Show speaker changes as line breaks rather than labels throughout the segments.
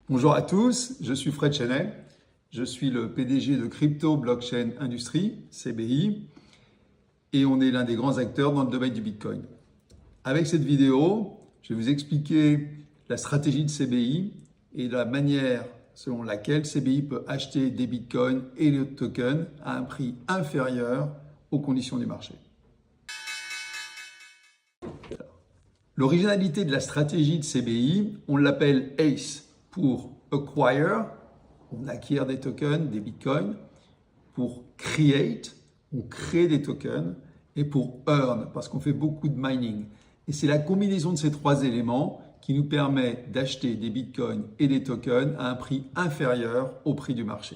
Bonjour à tous, je suis Fred Chenet, je suis le PDG de Crypto Blockchain Industry, CBI, et on est l'un des grands acteurs dans le domaine du Bitcoin. Avec cette vidéo, je vais vous expliquer la stratégie de CBI et la manière selon laquelle CBI peut acheter des Bitcoins et les tokens à un prix inférieur aux conditions du marché. L'originalité de la stratégie de CBI, on l'appelle ACE pour Acquire, on acquiert des tokens, des bitcoins, pour Create, on crée des tokens, et pour Earn, parce qu'on fait beaucoup de mining. Et c'est la combinaison de ces trois éléments qui nous permet d'acheter des bitcoins et des tokens à un prix inférieur au prix du marché.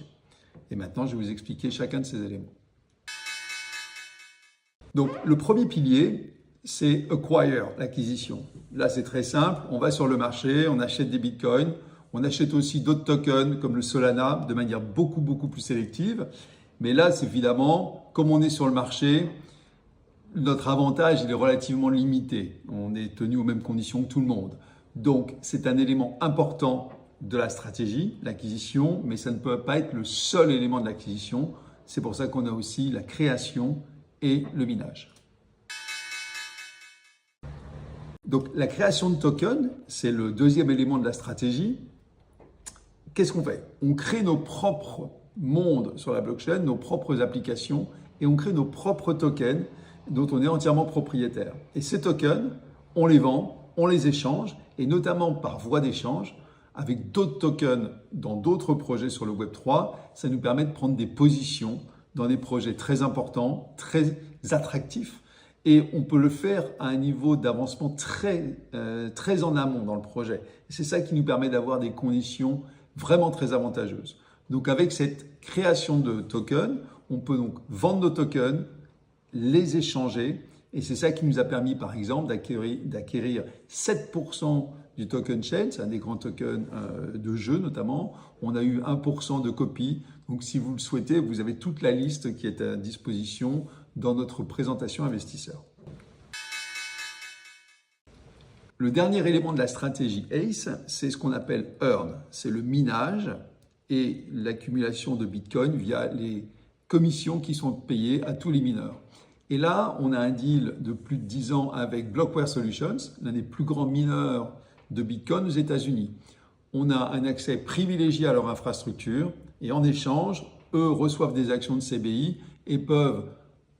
Et maintenant, je vais vous expliquer chacun de ces éléments. Donc, le premier pilier, c'est Acquire, l'acquisition. Là, c'est très simple. On va sur le marché, on achète des bitcoins. On achète aussi d'autres tokens comme le Solana de manière beaucoup plus sélective. Mais là, c'est évidemment, comme on est sur le marché, notre avantage il est relativement limité. On est tenu aux mêmes conditions que tout le monde. Donc, c'est un élément important de la stratégie, l'acquisition, mais ça ne peut pas être le seul élément de l'acquisition. C'est pour ça qu'on a aussi la création et le minage. Donc, la création de tokens, c'est le deuxième élément de la stratégie. Qu'est-ce qu'on fait? On crée nos propres mondes sur la blockchain, nos propres applications, et on crée nos propres tokens dont on est entièrement propriétaire. Et ces tokens, on les vend, on les échange, et notamment par voie d'échange, avec d'autres tokens dans d'autres projets sur le Web3, ça nous permet de prendre des positions dans des projets très importants, très attractifs, et on peut le faire à un niveau d'avancement très en amont dans le projet. C'est ça qui nous permet d'avoir des conditions vraiment très avantageuse. Donc avec cette création de tokens, on peut donc vendre nos tokens, les échanger, et c'est ça qui nous a permis par exemple d'acquérir 7% du token chain, c'est un des grands tokens de jeu notamment. On a eu 1% de copies, donc si vous le souhaitez, vous avez toute la liste qui est à disposition dans notre présentation investisseur. Le dernier élément de la stratégie ACE, c'est ce qu'on appelle Earn. C'est le minage et l'accumulation de Bitcoin via les commissions qui sont payées à tous les mineurs. Et là, on a un deal de plus de 10 ans avec Blockware Solutions, l'un des plus grands mineurs de Bitcoin aux États-Unis. On a un accès privilégié à leur infrastructure et en échange, eux reçoivent des actions de CBI et peuvent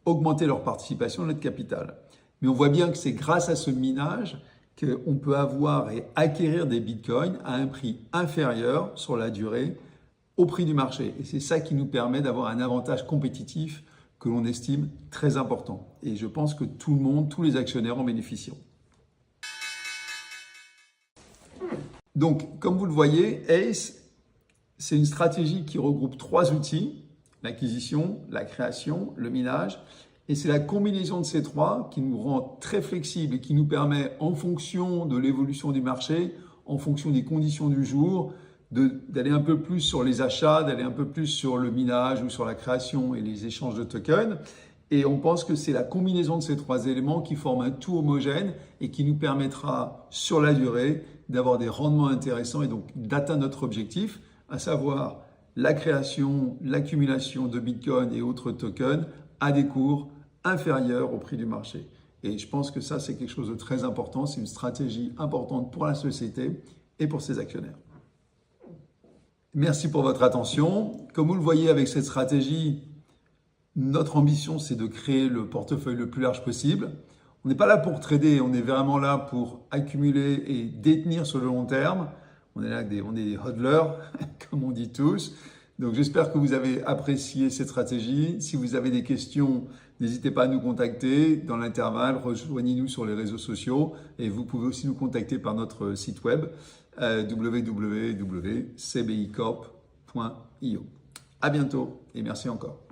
augmenter leur participation dans notre capital. Mais on voit bien que c'est grâce à ce minage qu'on peut avoir et acquérir des bitcoins à un prix inférieur sur la durée au prix du marché. Et c'est ça qui nous permet d'avoir un avantage compétitif que l'on estime très important. Et je pense que tout le monde, tous les actionnaires en bénéficieront. Donc, comme vous le voyez, ACE, c'est une stratégie qui regroupe trois outils: l'acquisition, la création, le minage. Et c'est la combinaison de ces trois qui nous rend très flexibles et qui nous permet, en fonction de l'évolution du marché, en fonction des conditions du jour, d'aller un peu plus sur les achats, d'aller un peu plus sur le minage ou sur la création et les échanges de tokens. Et on pense que c'est la combinaison de ces trois éléments qui forment un tout homogène et qui nous permettra, sur la durée, d'avoir des rendements intéressants et donc d'atteindre notre objectif, à savoir la création, l'accumulation de Bitcoin et autres tokens à des cours inférieurs au prix du marché. Et je pense que ça, c'est quelque chose de très important. C'est une stratégie importante pour la société et pour ses actionnaires. Merci pour votre attention. Comme vous le voyez avec cette stratégie, notre ambition, c'est de créer le portefeuille le plus large possible. On n'est pas là pour trader, on est vraiment là pour accumuler et détenir sur le long terme. On est là, on est des hodlers, comme on dit tous. Donc j'espère que vous avez apprécié cette stratégie. Si vous avez des questions, n'hésitez pas à nous contacter. Dans l'intervalle, rejoignez-nous sur les réseaux sociaux et vous pouvez aussi nous contacter par notre site web www.cbicorp.io. À bientôt et merci encore.